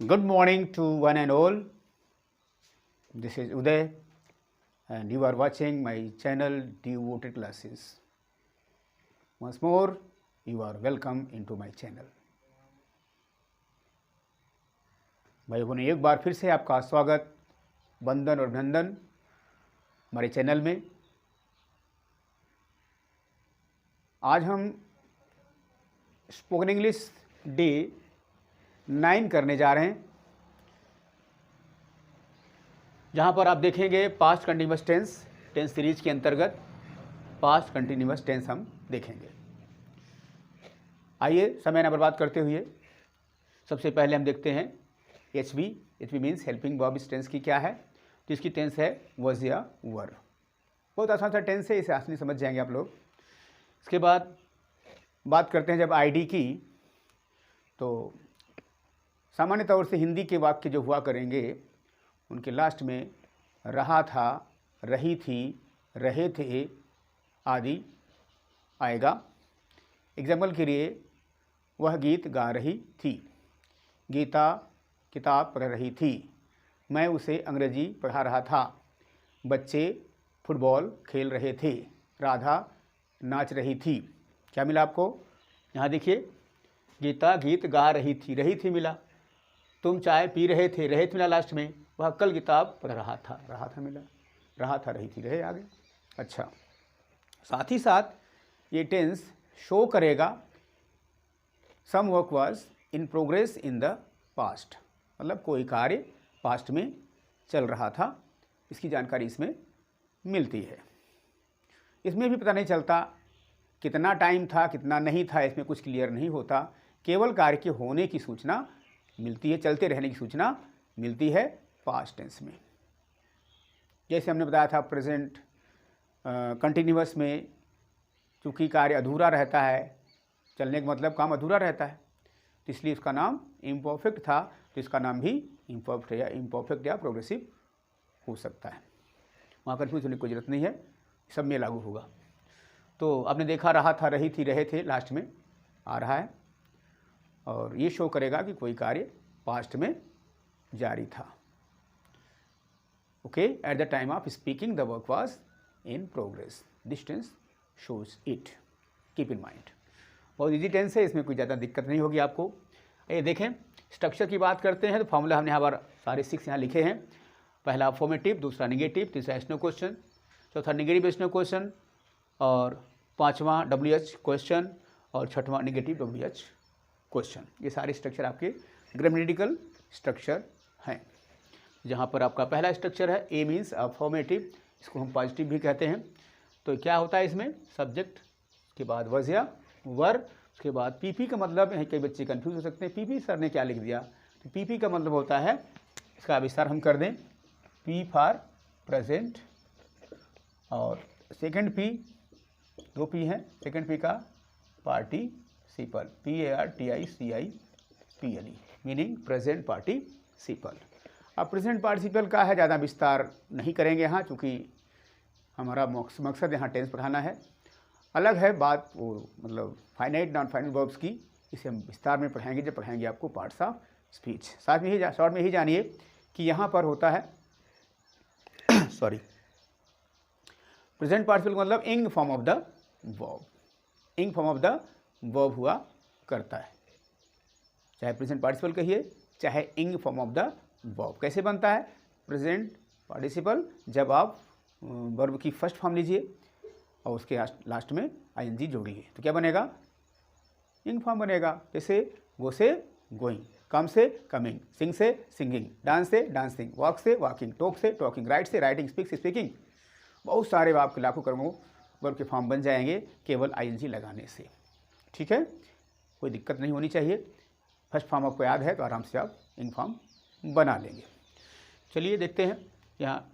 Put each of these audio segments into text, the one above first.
Good morning to one and all. This is Uday, and you are watching my channel Devoted Classes. Once more, you are welcome into my channel. भाई बहनों, एक बार फिर से आपका स्वागत, वंदन और अभिनंदन हमारे चैनल में। आज हम स्पोकन इंग्लिश डे 9 करने जा रहे हैं, जहाँ पर आप देखेंगे पास्ट कंटिन्यूअस टेंस सीरीज के अंतर्गत पास्ट कंटिन्यूअस टेंस हम देखेंगे। आइए समय न बर्बाद करते हुए सबसे पहले हम देखते हैं H B means helping verb. इस टेंस की क्या है? तो इसकी टेंस है वॉज या वर। बहुत आसान सा टेंस है, इसे आसानी समझ जाएंगे आप लोग। इसके बाद बात करते हैं जब आईडी की, तो सामान्य तौर से हिंदी के वाक्य जो हुआ करेंगे उनके लास्ट में रहा था, रही थी, रहे थे आदि आएगा। एग्जाम्पल के लिए, वह गीत गा रही थी, गीता किताब पढ़ रही थी, मैं उसे अंग्रेजी पढ़ा रहा था, बच्चे फुटबॉल खेल रहे थे, राधा नाच रही थी। क्या मिला आपको? यहाँ देखिए, गीता गीत गा रही थी मिला, तुम चाय पी रहे थे मिला लास्ट में, वह कल किताब पढ़ रहा था मिला, रहा था रही थी रहे आगे। अच्छा, साथ ही साथ ये टेंस शो करेगा some work was in progress in the past, मतलब कोई कार्य पास्ट में चल रहा था, इसकी जानकारी इसमें मिलती है। इसमें भी पता नहीं चलता कितना टाइम था कितना नहीं था, इसमें कुछ क्लियर नहीं होता, केवल कार्य के होने की सूचना मिलती है, चलते रहने की सूचना मिलती है पास्ट टेंस में। जैसे हमने बताया था प्रेजेंट कंटिन्यूअस में चूँकि कार्य अधूरा रहता है, चलने का मतलब काम अधूरा रहता है, तो इसलिए इसका नाम इम्परफेक्ट था, तो इसका नाम भी इम्परफेक्ट या प्रोग्रेसिव हो सकता है। वहाँ कन्फ्यूज होने की कोई जरूरत नहीं है, सब में लागू होगा। तो आपने देखा रहा था, रही थी, रहे थे लास्ट में आ रहा है, और ये शो करेगा कि कोई कार्य पास्ट में जारी था। Okay, at the time of speaking the work was in progress, this tense shows it, keep in mind. बहुत इजी टेंस है, इसमें कोई ज़्यादा दिक्कत नहीं होगी आपको। ये देखें, स्ट्रक्चर की बात करते हैं तो फॉर्मूला हमने यहाँ पर सारे 6 यहाँ लिखे हैं। पहला अफर्मेटिव, दूसरा निगेटिव, तीसरा एस नो क्वेश्चन, चौथा निगेटिव एस नो क्वेश्चन, और पाँचवां WH क्वेश्चन, और छठवां निगेटिव WH क्वेश्चन। ये सारे स्ट्रक्चर आपके ग्रामेटिकल स्ट्रक्चर हैं। जहाँ पर आपका पहला स्ट्रक्चर है ए मीन्स अफर्मेटिव, इसको हम पॉजिटिव भी कहते हैं। तो क्या होता है इसमें? सब्जेक्ट के बाद वॉज या वर, उसके बाद पीपी का मतलब है, कई बच्चे कंफ्यूज हो सकते हैं, पीपी सर ने क्या लिख दिया। तो पीपी का मतलब होता है, इसका विस्तार हम कर दें, पी फॉर प्रेजेंट, और सेकंड पी, 2 पी हैं, सेकंड पी का participle, PARTICIPLE, meaning present participle. अब प्रेजेंट पार्टिसिपल का है, ज़्यादा विस्तार नहीं करेंगे यहाँ, चूँकि हमारा मकसद यहाँ टेंस पढ़ाना है। अलग है बात वो, मतलब फाइनाइट नॉन फाइनाइट वर्ब्स की, इसे हम विस्तार में पढ़ाएंगे जब पढ़ाएंगे आपको पार्ट्स ऑफ स्पीच। साथ में ही शॉर्ट में ही जानिए कि यहाँ पर होता है सॉरी, प्रेजेंट पार्टिसिपल का मतलब इंग फॉर्म ऑफ द वर्ब, इंग फॉर्म ऑफ द वर्ब हुआ करता है, चाहे प्रेजेंट पार्टिसिपल कहिए चाहे इंग फॉर्म ऑफ द वर्ब। कैसे बनता है प्रेजेंट पार्टिसिपल? जब आप वर्ब की फर्स्ट फॉर्म लीजिए और उसके लास्ट में ING जोड़िए, तो क्या बनेगा? इंग फॉर्म बनेगा। जैसे गो से गोइंग, कम से कमिंग, सिंग से सिंगिंग, डांस से डांसिंग, वॉक से वॉकिंग, टॉक से टॉकिंग, राइट से राइटिंग, स्पीक से स्पीकिंग। बहुत सारे आपके लाखों करोड़ों वर्ब के फॉर्म बन जाएंगे केवल ING लगाने से। ठीक है, कोई दिक्कत नहीं होनी चाहिए। फर्स्ट फॉर्म आपको याद है तो आराम से आप इंग फॉर्म बना लेंगे। चलिए देखते हैं, यहाँ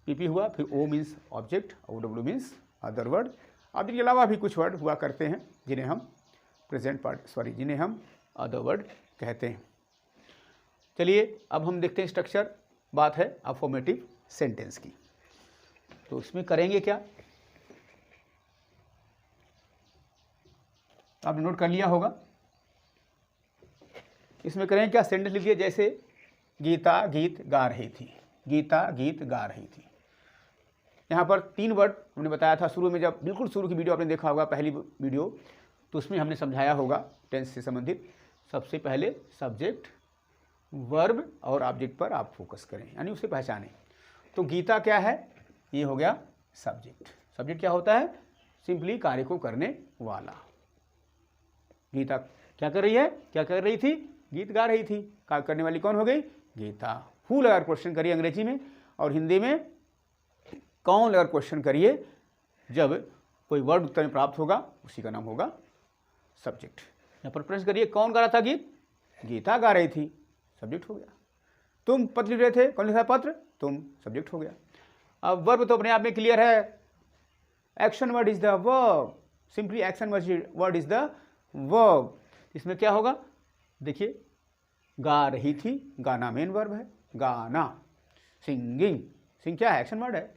PP हुआ, फिर O means object, OW means other word. अब इसके अलावा भी कुछ वर्ड हुआ करते हैं जिन्हें हम जिन्हें हम अदर वर्ड कहते हैं। चलिए अब हम देखते हैं स्ट्रक्चर। बात है अफर्मेटिव सेंटेंस की, तो इसमें करेंगे क्या? आपने नोट कर लिया होगा। इसमें करें क्या, सेंटेंस लिखिए, जैसे गीता गीत गा रही थी, गीता गीत गा रही थी। यहाँ पर 3 वर्ड हमने बताया था शुरू में, जब बिल्कुल शुरू की वीडियो आपने देखा होगा, पहली वीडियो, तो उसमें हमने समझाया होगा टेंस से संबंधित। सबसे पहले सब्जेक्ट, वर्ब और ऑब्जेक्ट पर आप फोकस करें, यानी उसे पहचानें। तो गीता क्या है, ये हो गया सब्जेक्ट। सब्जेक्ट क्या होता है, सिंपली कार्य को करने वाला। गीता क्या कर रही है, क्या कर रही थी, गीत गा रही थी। कार्य करने वाली कौन हो गई, गीता। हु लगाकर क्वेश्चन करिए अंग्रेजी में, और हिंदी में कौन लगाकर क्वेश्चन करिए। जब कोई वर्ड उत्तर में प्राप्त होगा उसी का नाम होगा सब्जेक्ट। यहाँ पर प्रश्न करिए, कौन गा रहा था गीत, गीता गा रही थी, सब्जेक्ट हो गया। तुम पत्र लिख रहे थे, कौन लिखा पत्र, तुम, सब्जेक्ट हो गया। अब वर्ब तो अपने आप में क्लियर है, action word is the verb, simply action word is the verb. इसमें क्या होगा, देखिए, गा रही थी, गाना मेन वर्ब है, गाना। सिंगिंग, सिंग क्या है, एक्शन वर्ड है।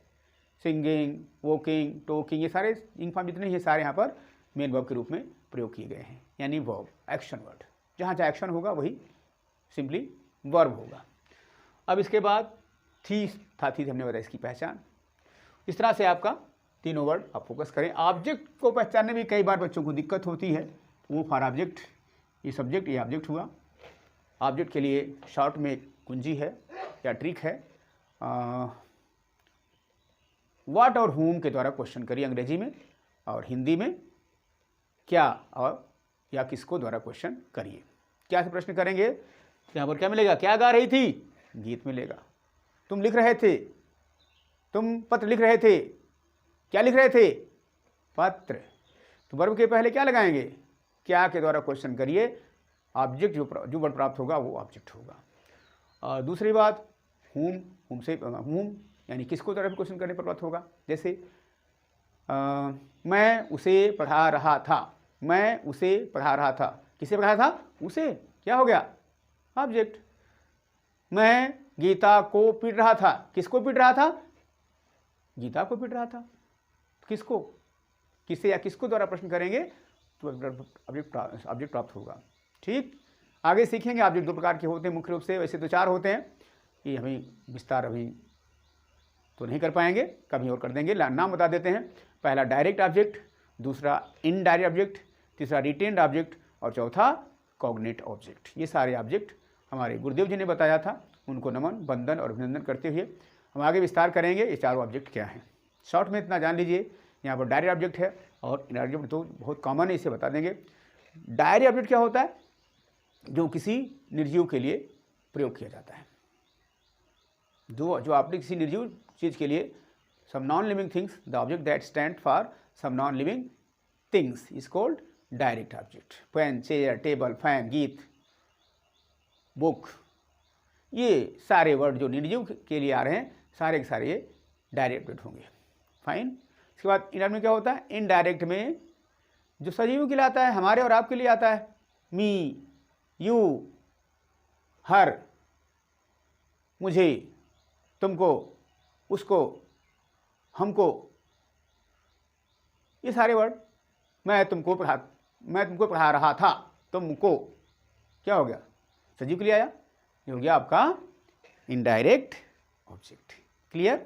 सिंगिंग, वॉकिंग, टॉकिंग, ये सारे इंग फॉर्म जितने, ये सारे यहाँ पर मेन वर्ब के रूप में प्रयोग किए गए हैं, यानी वर्ब, एक्शन वर्ड। जहाँ जहाँ एक्शन होगा वही सिंपली वर्ब होगा। अब इसके बाद थी हमने बताया इसकी पहचान। इस तरह से आपका तीनों वर्ड आप फोकस करें। ऑब्जेक्ट को पहचानने में कई बार बच्चों को दिक्कत होती है। वो फॉर ऑब्जेक्ट, ये सब्जेक्ट, ये ऑब्जेक्ट हुआ। ऑब्जेक्ट के लिए शॉर्ट में एक कुंजी है या ट्रिक है, व्हाट और whom के द्वारा क्वेश्चन करिए अंग्रेजी में, और हिंदी में क्या और या किसको द्वारा क्वेश्चन करिए। क्या से प्रश्न करेंगे, यहाँ पर क्या मिलेगा, क्या गा रही थी, गीत मिलेगा। तुम लिख रहे थे, तुम पत्र लिख रहे थे, क्या लिख रहे थे, पत्र। तो वर्ब के पहले क्या लगाएंगे, क्या के द्वारा क्वेश्चन करिए। ऑब्जेक्ट जो वर्ड प्राप्त होगा वो ऑब्जेक्ट होगा। और दूसरी बात, whom यानी किसको द्वारा क्वेश्चन करने पर प्राप्त होगा। जैसे मैं उसे पढ़ा रहा था, मैं उसे पढ़ा रहा था, किसे पढ़ा था, उसे, क्या हो गया, ऑब्जेक्ट। मैं गीता को पीट रहा था, किसको पीट रहा था, गीता को पीट रहा था। किसको, किसे या किसको द्वारा प्रश्न करेंगे तो ऑब्जेक्ट प्राप्त होगा। ठीक, आगे सीखेंगे। ऑब्जेक्ट 2 प्रकार के होते हैं मुख्य रूप से, वैसे तो 4 होते हैं, ये हमें विस्तार अभी तो नहीं कर पाएंगे, कभी और कर देंगे। नाम बता देते हैं। पहला डायरेक्ट ऑब्जेक्ट, दूसरा इनडायरेक्ट ऑब्जेक्ट, तीसरा रिटेन्ड ऑब्जेक्ट, और चौथा कॉग्निट ऑब्जेक्ट। ये सारे ऑब्जेक्ट हमारे गुरुदेव जी ने बताया था, उनको नमन, वंदन और अभिनंदन करते हुए हम आगे विस्तार करेंगे ये चारों ऑब्जेक्ट क्या हैं। शॉर्ट में इतना जान लीजिए, यहाँ पर डायरेक्ट ऑब्जेक्ट है और इनडायरेक्ट ऑब्जेक्ट तो बहुत कॉमन है, इसे बता देंगे। डायरेक्ट ऑब्जेक्ट क्या होता है, जो किसी निर्जीव के लिए प्रयोग किया जाता है। जो आपने किसी निर्जीव चीज़ के लिए, some non living things, the object that stand for some non living things is called direct object. Pen, chair, table, fan, गीत, बुक, ये सारे वर्ड जो निर्जीव के लिए आ रहे हैं, सारे के सारे ये डायरेक्ट ऑब्जेक्ट होंगे। फाइन। इसके बाद इनडायरेक्ट में क्या होता है, इनडायरेक्ट में जो सजीव के लिए आता है, हमारे और आपके लिए आता है, मी, यू, हर, मुझे, तुमको, उसको, हमको, ये सारे वर्ड। मैं तुमको पढ़ा रहा था, तुमको, क्या हो गया, सजीव के लिए आया, ये हो गया आपका इनडायरेक्ट ऑब्जेक्ट। क्लियर,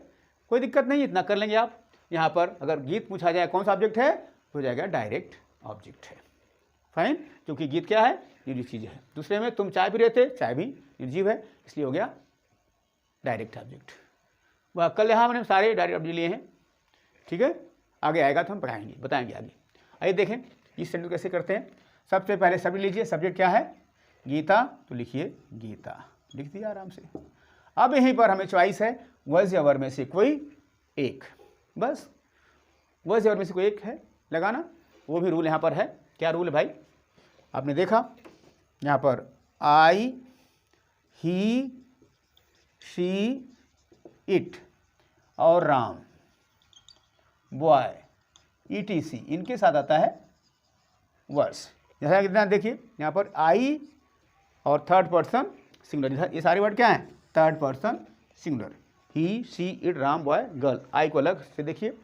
कोई दिक्कत नहीं, इतना कर लेंगे आप। यहाँ पर अगर गीत पूछा जाए कौन सा ऑब्जेक्ट है तो हो जाएगा डायरेक्ट ऑब्जेक्ट है। फाइन, क्योंकि गीत क्या है, निर्जीव चीज़ है। दूसरे में तुम चाय पी रहे थे, चाय भी निर्जीव है, इसलिए हो गया डायरेक्ट ऑब्जेक्ट। वह कल यहाँ हमने सारे डायरेक्ट ऑब्जेक्ट लिए हैं। ठीक है, आगे आएगा तो हम पढ़ाएंगे, बताएंगे आगे। आइए देखें इस सेंटेंस कैसे करते हैं। सबसे पहले सब्जेक्ट लीजिए, सब्जेक्ट क्या है, गीता, तो लिखिए गीता, लिख दिया आराम से। अब यहीं पर हमें चॉइस है, वॉज या वर में से कोई एक, बस वॉज या वर में से कोई एक है लगाना। वो भी रूल यहाँ पर है। क्या रूल है भाई, आपने देखा यहाँ पर आई, ही, शी, इट और राम, बॉय, ETC, इनके साथ आता है वर्ड्स। जैसा कितना देखिए यहाँ पर आई और थर्ड पर्सन सिंगुलर, ये सारे वर्ड क्या हैं, third person singular. He, she, it, Ram, boy, girl. I को अलग से देखिए,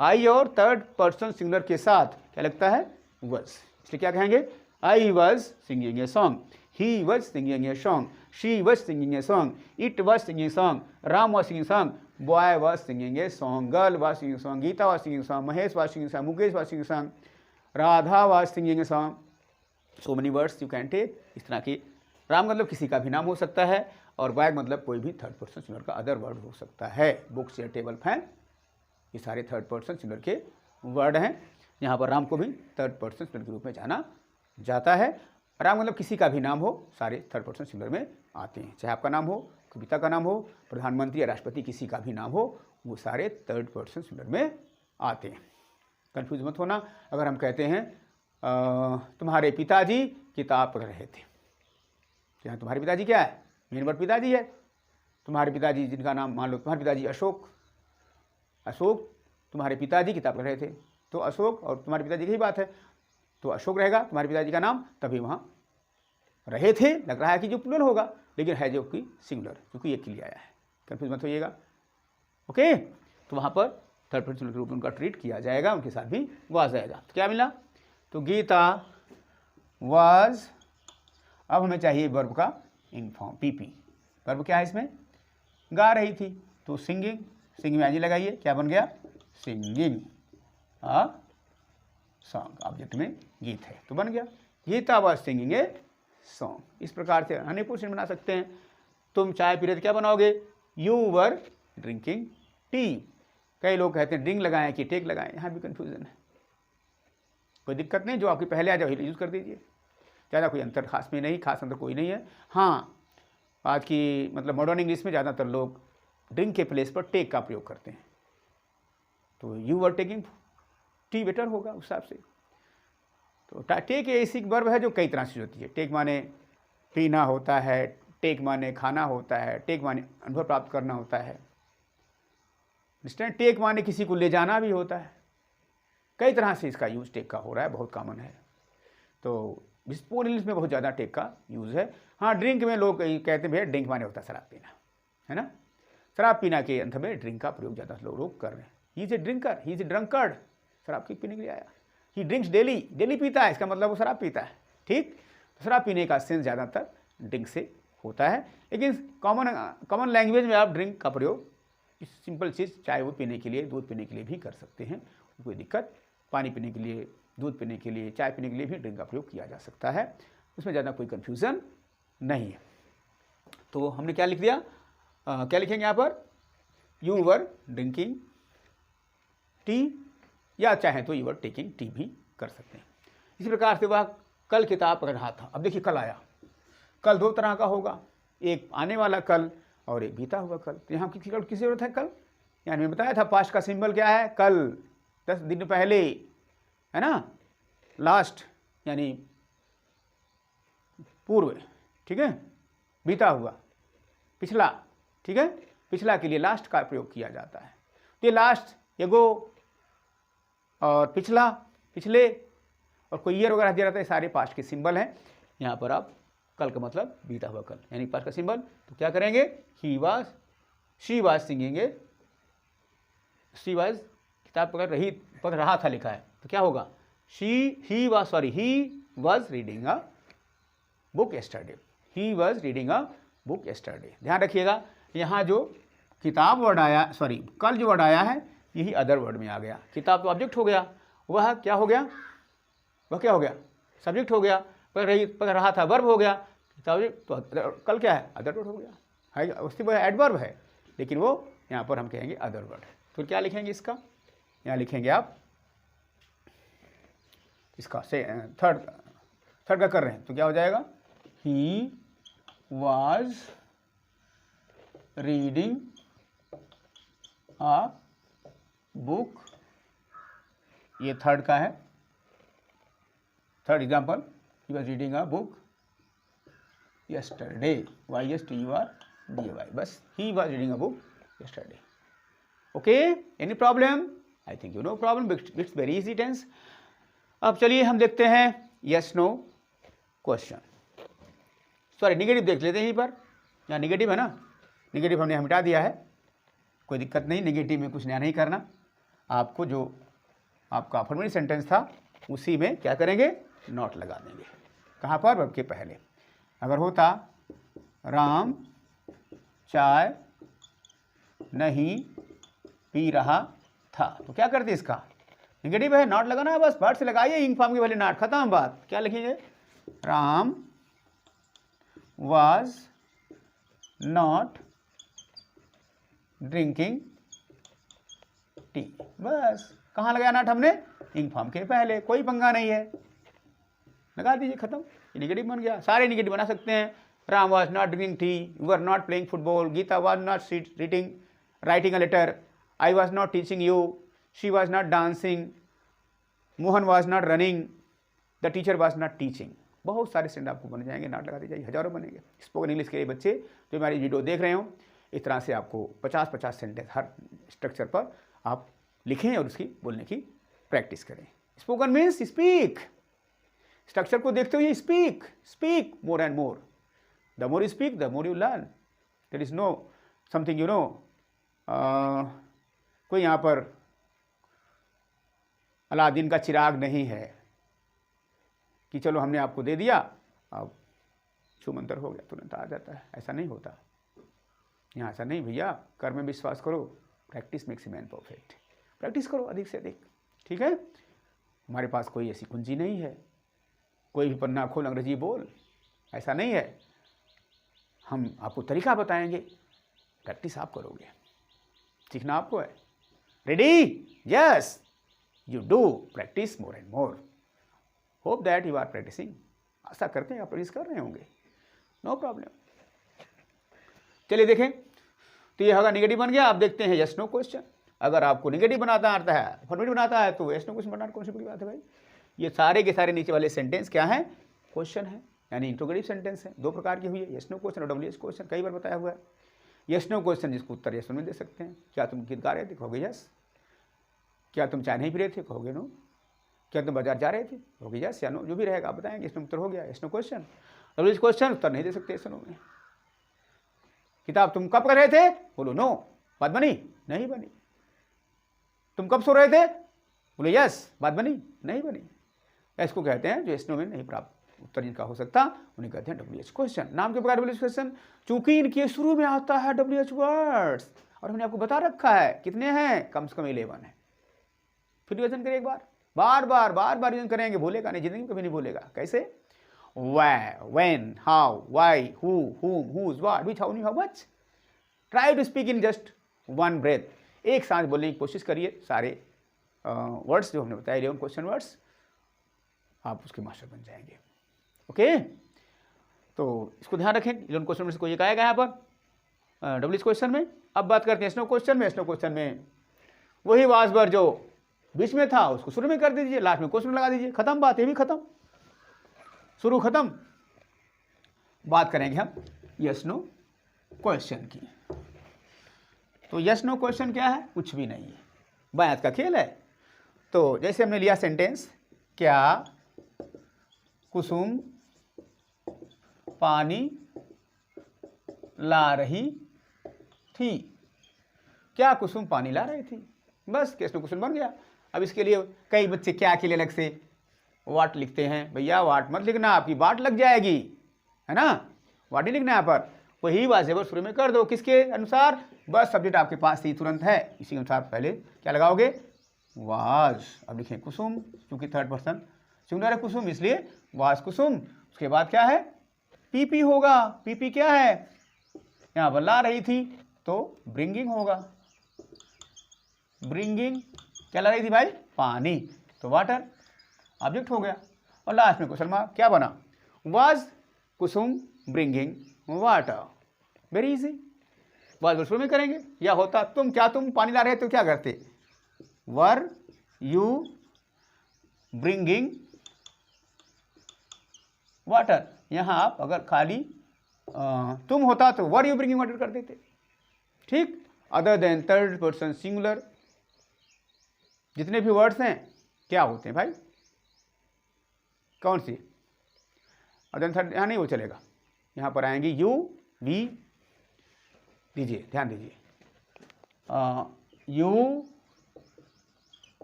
आई और थर्ड पर्सन सिंगुलर के साथ क्या लगता है, वर्ड्स, इसलिए क्या कहेंगे, I was singing a song, he was singing a song, she was singing a song, it was singing a song, Ram was singing song, boy was singing a song, girl was singing song, Gita was singing song, Mahesh was singing song, Mukesh was singing song, Radha was singing a song. So many words you can take. इस तरह की राम मतलब किसी का भी नाम हो सकता है, और बैग मतलब कोई भी थर्ड पर्सन सिंगुलर का अदर वर्ड हो सकता है। बुक, चेयर, टेबल, फैन, ये सारे थर्ड पर्सन सिंगुलर के वर्ड हैं। यहाँ पर राम को भी थर्ड पर्सन सिंगुलर के रूप में जाना जाता है। राम मतलब किसी का भी नाम हो, सारे थर्ड पर्सन सिंगुलर में आते हैं। चाहे आपका नाम हो, कविता का नाम हो, प्रधानमंत्री या राष्ट्रपति किसी का भी नाम हो, वो सारे थर्ड पर्सन सिंगुलर में आते हैं। कन्फ्यूज मत होना। अगर हम कहते हैं तुम्हारे पिताजी किताब पढ़ रहे थे, तो यहाँ तुम्हारे पिताजी क्या है, मेन वर्ड पिताजी है। तुम्हारे पिताजी जिनका नाम मान लो तुम्हारे पिताजी अशोक, अशोक तुम्हारे पिताजी किताब पढ़ रहे थे, तो अशोक और तुम्हारे पिताजी की ही बात है, तो अशोक रहेगा तुम्हारे पिताजी का नाम। तभी वहाँ रहे थे लग रहा है कि जो प्लूरल होगा, लेकिन है जो कि सिंगुलर, क्योंकि एक के लिए आया है। कन्फ्यूज मत होइएगा। ओके, तो वहाँ पर थर्ड पर्सन के रूप में उनका ट्रीट किया जाएगा, उनके साथ भी वो आ जाएगा। तो क्या मिला, तो गीता वाज, अब हमें चाहिए वर्ब का इनफॉर्म, पीपी। वर्ब क्या है इसमें, गा रही थी, तो सिंगिंग, सिंगिंग में आजी लगाइए, क्या बन गया, सिंगिंग आ सॉन्ग। ऑब्जेक्ट में गीत है तो बन गया Gita was singing a song. इस प्रकार से अनेकों सेंटेंस बना सकते हैं। तुम चाय पी रहे थे, क्या बनाओगे, यू वर ड्रिंकिंग टी। कई लोग कहते हैं ड्रिंक लगाएं कि टेक लगाएं, यहाँ भी कन्फ्यूजन है। कोई दिक्कत नहीं, जो आपके पहले आ जाए वही यूज़ कर दीजिए, ज़्यादा कोई अंतर खास में नहीं, खास अंतर कोई नहीं है। हाँ, आज की मतलब मॉडर्न इंग्लिश में ज़्यादातर लोग ड्रिंक के प्लेस पर टेक का प्रयोग करते हैं, तो you were taking tea better होगा उस हिसाब से। तो टेक ऐसी वर्ब है जो कई तरह से होती है। टेक माने पीना होता है, टेक माने खाना होता है, टेक माने अनुभव प्राप्त करना होता है, टेक माने किसी को ले जाना भी होता है। कई तरह से इसका यूज़ टेक का हो रहा है, बहुत कॉमन है। तो पूरे इंग्लिश में बहुत ज़्यादा टेक का यूज़ है। हाँ, ड्रिंक में लोग कहते हैं भैया ड्रिंक माने होता है शराब पीना, है ना। शराब पीना के अंत में ड्रिंक का प्रयोग ज़्यादा लोग कर रहे हैं। He is a drinker, he is a drunkard, शराब पीने के लिए आया। ही ड्रिंक्स डेली, डेली पीता है, इसका मतलब वो शराब पीता है। ठीक, तो शराब पीने का सेंस ज़्यादातर ड्रिंक से होता है, लेकिन कॉमन लैंग्वेज में आप ड्रिंक का प्रयोग सिंपल चीज़, चाहे वो पीने के लिए, दूध पीने के लिए भी कर सकते हैं, कोई दिक्कत। पानी पीने के लिए, दूध पीने के लिए, चाय पीने के लिए भी ड्रिंक का प्रयोग किया जा सकता है, उसमें ज़्यादा कोई कन्फ्यूज़न नहीं है। तो हमने क्या लिख दिया, क्या लिखेंगे यहाँ पर, यू वर ड्रिंकिंग टी, या चाहे तो यू वर टेकिंग टी भी कर सकते हैं। इसी प्रकार से वह कल किताब पढ़ रहा था। अब देखिए कल आया, कल दो तरह का होगा, एक आने वाला कल और एक बीता हुआ कल। तो यहाँ किसी जरूरत है कल, यानी मैं बताया था पास्ट का सिंबल क्या है, कल, 10 दिन पहले, है ना। लास्ट यानी पूर्व, ठीक है। बीता हुआ पिछला, ठीक है। पिछला के लिए लास्ट का प्रयोग किया जाता है। तो ये लास्ट, ये गो, और पिछला, पिछले, और कोई ईयर वगैरह दिया रहता है, सारे पास्ट के सिंबल हैं। यहाँ पर आप कल का मतलब बीता हुआ कल, यानी पास्ट का सिंबल। तो क्या करेंगे, he was, she was singing A, she was किताब पढ़ रहा था लिखा है, तो क्या होगा, he was reading a book yesterday, he was reading a book yesterday. ध्यान रखिएगा, यहाँ जो किताब वर्ड आया, कल जो वर्ड आया है, यही अदर वर्ड में आ गया। किताब तो ऑब्जेक्ट हो गया, वह क्या हो गया, वह क्या हो गया, सब्जेक्ट हो गया। पढ़ रहा था वर्ब हो गया, किताब तो कल क्या है, अदर वर्ड हो गया है, उसकी वह एडवर्ब है, लेकिन वो यहाँ पर हम कहेंगे अदर वर्ड। तो क्या लिखेंगे इसका, यहाँ लिखेंगे आप इसका से थर्ड का कर रहे हैं, तो क्या हो जाएगा, he was reading a book, ये थर्ड का है। Third example, he was reading a book yesterday, YSTURDAY, बस he was reading a book yesterday. Okay, any problem? I think you know problem, it's very easy tense. अब चलिए हम देखते हैं yes no question, sorry negative देख लेते हैं यहीं पर। यहाँ निगेटिव है ना, निगेटिव हमने मिटा दिया है, कोई दिक्कत नहीं, निगेटिव में कुछ नया नहीं करना। आपको जो आपका अफर्मेटिव सेंटेंस था उसी में क्या करेंगे, नॉट लगा देंगे। कहाँ पर, वर्ब के पहले। अगर होता राम चाय नहीं पी रहा था तो क्या करते इसका? नेगेटिव है, नॉट लगाना है, बस वर्ड से लगाइए, इंग फॉर्म की पहले नॉट, खत्म बात। क्या लिखेंगे? Ram was not drinking T. बस कहाँ लगाया नॉट हमने? इंग फॉर्म के पहले, कोई पंगा नहीं है, लगा दीजिए, खत्म। ये नेगेटिव बन गया। सारे नेगेटिव बना सकते हैं। Ram was not drinking tea, you are not playing football, Gita was not writing a letter, I was not teaching you, she was not dancing, Mohan was not running, the teacher was not teaching. बहुत सारे sentence आपको बन जाएंगे, not लगा दीजिए, हजारों बनेंगे। Spoken English के बच्चे जो हमारी वीडियो देख रहे हो, इस तरह से आपको 50-50 सेंटेंस हर स्ट्रक्चर पर आप लिखें और उसकी बोलने की प्रैक्टिस करें। स्पोकन मीन्स स्पीक, स्ट्रक्चर को देखते हुए speak, speak more and more, the more you speak the more you learn. There is no something कोई यहाँ पर अलादीन का चिराग नहीं है कि चलो हमने आपको दे दिया अब छूमंतर हो गया तुरंत आ जाता है, ऐसा नहीं होता यहाँ। ऐसा नहीं भैया, कर्म में विश्वास करो, practice makes a man perfect. Practice करो अधिक से अधिक, ठीक है। हमारे पास कोई ऐसी कुंजी नहीं है, कोई भी पन्ना खोल अंग्रेजी बोल, ऐसा नहीं है। हम आपको तरीका बताएंगे, प्रैक्टिस आप करोगे, सीखना आपको है। Ready? Yes, you do practice more and more. Hope that you are practising. आशा करते हैं आप प्रैक्टिस कर रहे होंगे, नो प्रॉब्लम। चलिए देखें, तो ये होगा नेगेटिव बन गया। आप देखते हैं यस नो क्वेश्चन। अगर आपको नेगेटिव बनाता आता है, अफर्मेटिव बनाता है, तो यस नो क्वेश्चन बनाना कौन सी बड़ी बात है भाई। ये सारे के सारे नीचे वाले सेंटेंस क्या है? क्वेश्चन है, यानी इंट्रोगेटिव सेंटेंस है। दो प्रकार की हुई है, यस नो क्वेश्चन और डब्ल्यू एच क्वेश्चन, कई बार बताया हुआ है। यस नो क्वेश्चन जिसको उत्तर यस में दे सकते हैं। क्या तुम गीत गा रहे थे? कहोगे यस। क्या तुम चाय नहीं पी रहे थे? कहोगे नो। क्या तुम बाजार जा रहे थे? कहोगे यस या नो, जो भी रहेगा आप बताएंगे, इसमें उत्तर हो गया yes no question. W H question उत्तर नहीं दे सकते यस नो में। किताब तुम कब कर रहे थे? बोलो नो। बात बनी? नहीं बनी। तुम कब सो रहे थे? बोलो यस। बात बनी? नहीं बनी। इसको कहते हैं जो यस नो में नहीं प्राप्त उत्तर जिनका हो सकता, उन्हें कहते हैं डब्ल्यू एच क्वेश्चन। नाम के प्रकार डब्ल्यू एच क्वेश्चन, चूंकि इनके शुरू में आता है डब्ल्यू एच वर्ड्स, और हमने आपको बता रखा है कितने हैं, कम से कम 11 है। फिर रिवीजन करिए एक बार, बार बार रिवीजन करेंगे, भूलेगा नहीं, जिंदगी में कभी नहीं भूलेगा। कैसे? where, when, how, why, who, whom, whose, what, which, how, how much. Try to speak in just one breath. एक सांस बोलने की कोशिश करिए। सारे वर्ड्स जो हमने बताया 11 क्वेश्चन वर्ड्स, आप उसके मास्टर बन जाएंगे। ओके, तो इसको ध्यान रखें। 11 क्वेश्चन में से कोई एक आएगा यहाँ पर डब्ल्यू क्वेश्चन में। अब बात करते हैं स्नो क्वेश्चन में। स्नो क्वेश्चन में वही वासवर जो बीच में था उसको शुरू में कर दीजिए, लास्ट में क्वेश्चन लगा दीजिए, खत्म बात, ये भी खत्म, शुरू खत्म। बात करेंगे हम यस नो क्वेश्चन की। तो यस नो क्वेश्चन क्या है? कुछ भी नहीं है, बयात का खेल है। तो जैसे हमने लिया सेंटेंस, क्या कुसुम पानी ला रही थी? क्या कुसुम पानी ला रही थी? बस केस नो क्वेश्चन बन गया। अब इसके लिए कई बच्चे क्या के लिए अलग से वाट लिखते हैं। भैया वाट मत लिखना, आपकी वाट लग जाएगी, है ना। वाट ही लिखना है, पर वही वाजेवर शुरू में कर दो। किसके अनुसार? बस सब्जेक्ट आपके पास ही तुरंत है, इसी के अनुसार पहले क्या लगाओगे? वाज। अब लिखें कुसुम, क्योंकि थर्ड पर्सन सिंगुलर है कुसुम, इसलिए वाज कुसुम। उसके बाद क्या है? पीपी होगा। पीपी क्या है? यहाँ पर ला रही थी तो ब्रिंगिंग होगा। ब्रिंगिंग क्या ला रही थी भाई? पानी, तो वाटर ऑब्जेक्ट हो गया। और लास्ट में क्वेश्चन मार्क क्या बना? Was Kusum bringing water. Very easy. Was शुरू में करेंगे, या होता तुम पानी ला रहे थे तो क्या करते? Were you bringing water. यहाँ आप अगर खाली तुम होता तो वर यू ब्रिंगिंग वाटर कर देते, ठीक। Other than third person singular जितने भी वर्ड्स हैं क्या होते हैं भाई? कौन सी? अदर थर्ड यहाँ नहीं वो चलेगा, यहाँ पर आएंगे यू वी। दीजिए ध्यान दीजिए, यू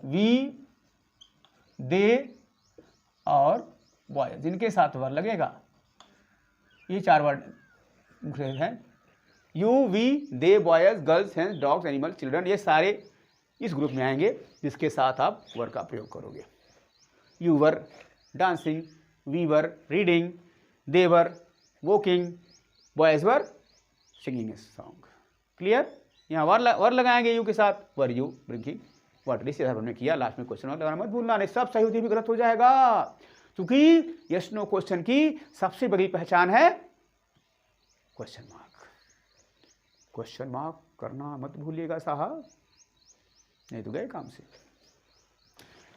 वी दे और बॉय, जिनके साथ वर लगेगा ये 4 वर्ड हैं। You, we, they, boys, girls, hens, dogs, animal, children, ये सारे इस ग्रुप में आएंगे जिसके साथ आप वर का प्रयोग करोगे। You were dancing, we were reading, they were walking, boys were singing a song. Clear? यहाँ वर लगाएंगे यू के साथ, वर यू ड्रिंकिंग वाटर। इस हमने किया। लास्ट में क्वेश्चन लगाना मत भूलना, नहीं सब सही होती भी गलत हो जाएगा, क्योंकि यस नो क्वेश्चन की सबसे बड़ी पहचान है क्वेश्चन मार्क। क्वेश्चन मार्क करना मत भूलिएगा साहब, नहीं तो गए काम से।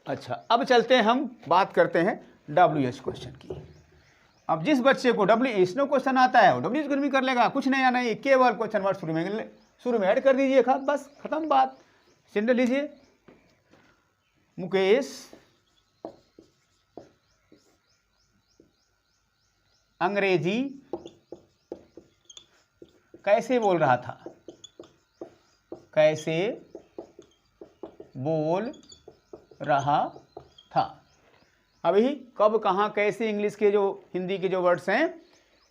अच्छा, अब चलते हैं, हम बात करते हैं WH क्वेश्चन की। अब जिस बच्चे को WH नो क्वेश्चन आता है वो WH भी कर लेगा, कुछ नया नहीं, केवल क्वेश्चन वर्ड शुरू में ऐड कर दीजिए, बस खत्म बात। सेंटेंस लीजिए, मुकेश अंग्रेजी कैसे बोल रहा था, कैसे बोल रहा था। अभी कब, कहाँ, कैसे, इंग्लिश के जो हिंदी के जो वर्ड्स हैं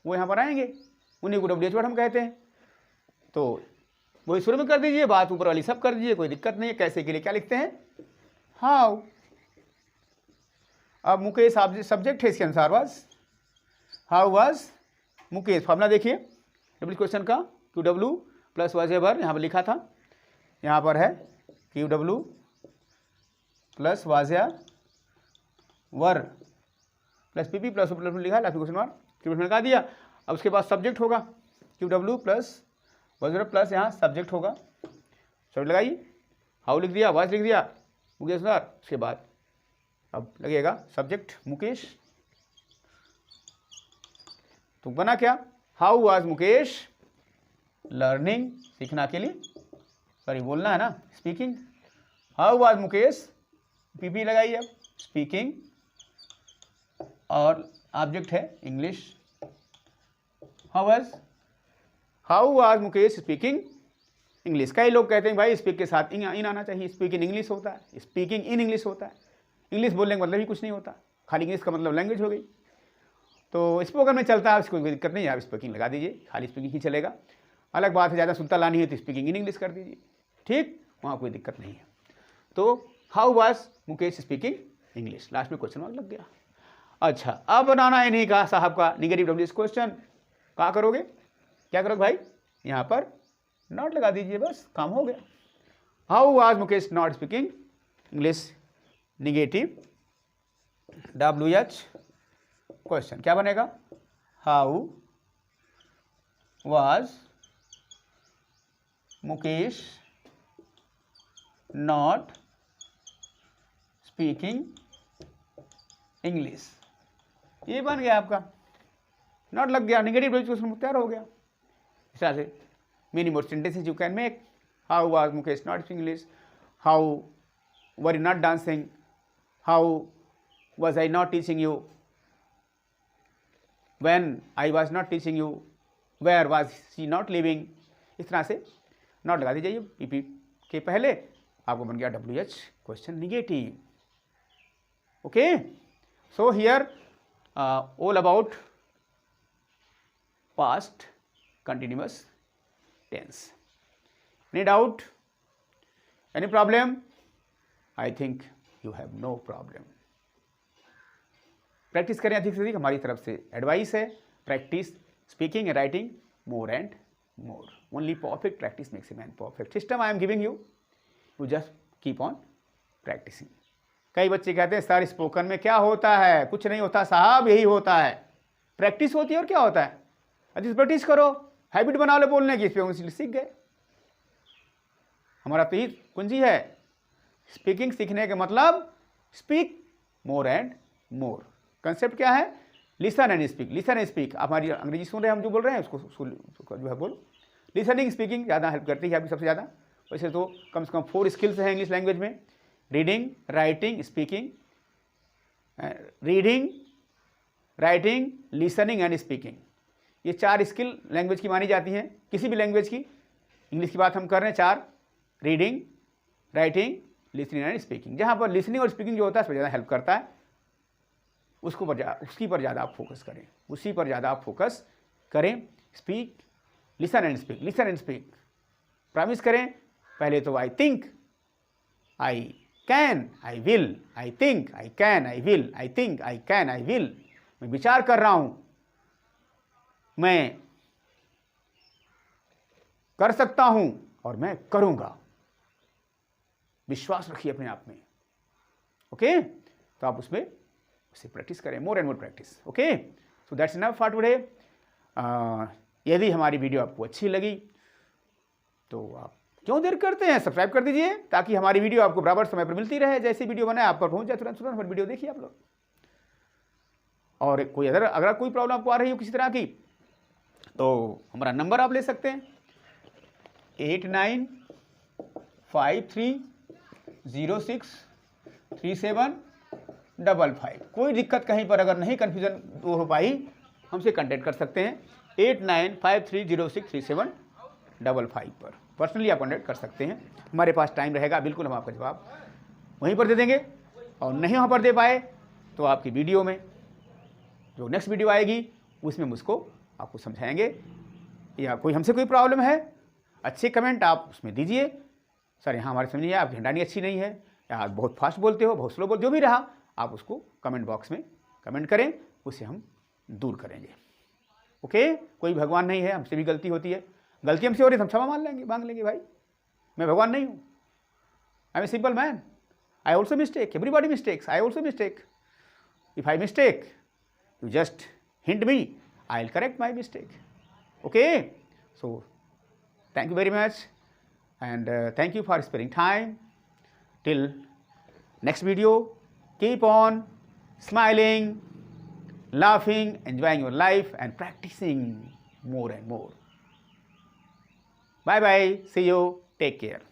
वो यहाँ पर आएंगे, उन्हीं को WH वर्ड हम कहते हैं। तो वही शुरू में कर दीजिए, बात ऊपर वाली सब कर दीजिए, कोई दिक्कत नहीं है। कैसे के लिए क्या लिखते हैं, हाउ। अब मुकेश सब्जेक्ट है, इसके अनुसार was, how was Mukesh. Formula देखिए WH क्वेश्चन का, QW plus was a verb, यहाँ पर लिखा था, यहाँ पर है QW plus was a were plus PP plus लिखा, लास्ट क्वेश्चन मार्क, क्वेश्चन लगा दिया। अब उसके बाद सब्जेक्ट होगा QW प्लस वाज प्लस यहाँ सब्जेक्ट होगा, सब्जेक्ट लगाइए, हाउ लिख दिया, वाज लिख दिया, मुकेश सर। उसके बाद अब लगेगा सब्जेक्ट मुकेश, तो बना क्या, हाउ वाज मुकेश लर्निंग, सीखना के लिए, सॉरी बोलना है ना, speaking. How was Mukesh, PP लगाइए अब, स्पीकिंग, और ऑब्जेक्ट है English. How was Mukesh speaking English. कई लोग कहते हैं भाई स्पीक के साथ इन आना चाहिए, स्पीक इन इंग्लिश होता है, स्पीकिंग इन इंग्लिश होता है। इंग्लिश बोलने का मतलब ही कुछ नहीं होता, खाली इंग्लिश का मतलब लैंग्वेज हो गई। तो स्पोकन में चलता है, उसको कोई दिक्कत नहीं है, आप स्पीकिंग लगा दीजिए, खाली स्पीकिंग ही चलेगा। अलग बात है ज़्यादा सुनता लानी है तो स्पीकिंग इन इंग्लिश कर दीजिए, ठीक, वहाँ कोई दिक्कत नहीं है। तो how was Mukesh speaking English, last में क्वेश्चन मार्क लग गया। अच्छा, अब बनाना है नहीं कहा साहब का निगेटिव WH क्वेश्चन, कहाँ करोगे, क्या करोगे भाई, यहाँ पर नॉट लगा दीजिए, बस काम हो गया। How was Mukesh not speaking English, negative WH question, क्या बनेगा, how was Mukesh not speaking English. ये बन गया आपका, नॉट लग गया, निगेटिव WH क्वेश्चन तैयार हो गया। इस तरह से many more sentences you can make. How was Mukesh not speaking English, how were you not dancing, how was I not teaching you, when I was not teaching you, where was she not living। इस तरह से not लगा दीजिए PP के पहले, आपको बन गया WH question negative. Okay, so here all about past continuous tense. Any doubt, any problem? I think you have no problem. Practice करें अधिक से अधिक, हमारी तरफ से एडवाइस है, practise speaking and writing more and more. Only perfect practice makes a man perfect. System I am giving you, you just keep on practising. कई बच्चे कहते हैं सर स्पोकन में क्या होता है, कुछ नहीं होता साहब, यही होता है, प्रैक्टिस होती है और क्या होता है, अधिक प्रैक्टिस करो, हैबिट बना लो बोलने की, स्पीकिंग सीख गए। हमारा तो ही कुंजी है, स्पीकिंग सीखने का मतलब speak more and more. Concept क्या है, listen and speak, listen and speak. आप हमारी अंग्रेजी सुन रहे हैं, हम जो बोल रहे हैं उसको जो है बोलो। लिसनिंग स्पीकिंग ज़्यादा हेल्प करती है आपकी सबसे ज़्यादा। वैसे तो कम से कम 4 स्किल्स हैं इंग्लिश लैंग्वेज में, reading, writing, speaking, reading, writing, listening and speaking. ये 4 स्किल लैंग्वेज की मानी जाती हैं, किसी भी लैंग्वेज की। इंग्लिश की बात हम कर रहे हैं, 4, reading, writing, listening and speaking. जहाँ पर लिसनिंग और स्पीकिंग जो होता है उस पर ज़्यादा हेल्प करता है, उसी पर ज़्यादा आप फोकस करें, उसी पर ज़्यादा आप फोकस करें, speak, listen and speak, listen and speak. Promise करें, पहले तो I think, I can, I will, I think, I can, I will, I think, I can, I will. मैं विचार कर रहा हूं, मैं कर सकता हूं और मैं करूंगा। विश्वास रखिए अपने आप में। ओके, तो आप उसमें उसे प्रैक्टिस करें, मोर and more practice. Okay, so that's enough for today. यदि हमारी वीडियो आपको अच्छी लगी तो आप क्यों देर करते हैं, सब्सक्राइब कर दीजिए ताकि हमारी वीडियो आपको बराबर समय पर मिलती रहे। जैसी वीडियो बनाए आप पर पहुंच जाए तुरंत हमारी वीडियो देखिए आप लोग। और कोई अगर कोई प्रॉब्लम आपको आ रही हो किसी तरह की, तो हमारा नंबर आप ले सकते हैं 8953063755। कोई दिक्कत कहीं पर अगर नहीं, कन्फ्यूजन हो पाई, हमसे कांटेक्ट कर सकते हैं 8953063755 पर। पर्सनली आप कांटेक्ट कर सकते हैं, हमारे पास टाइम रहेगा, बिल्कुल हम आपका जवाब वहीं पर दे देंगे। और नहीं वहाँ पर दे पाए तो आपकी वीडियो में, जो नेक्स्ट वीडियो आएगी उसमें मुझको आपको समझाएंगे। या कोई हमसे कोई प्रॉब्लम है, अच्छे कमेंट आप उसमें दीजिए, सर यहाँ हमारे समझ नहीं है, आपकी हैंडराइटिंग अच्छी नहीं है, या आप बहुत फास्ट बोलते हो, बहुत स्लो बोलते हो, जो भी रहा आप उसको कमेंट बॉक्स में कमेंट करें, उसे हम दूर करेंगे। ओके, कोई भगवान नहीं है, हमसे भी गलती होती है, गलती हमसे हो रही है, हम क्षमा मांग लेंगे भाई। मैं भगवान नहीं हूँ, I am a simple man, I also mistake, everybody mistakes, I also mistake. If I mistake, you just hint me, I'll correct my mistake. Okay, so thank you very much, and thank you for sparing time. Till next video, keep on smiling, laughing, enjoying your life and practicing more and more. Bye bye, see you, take care.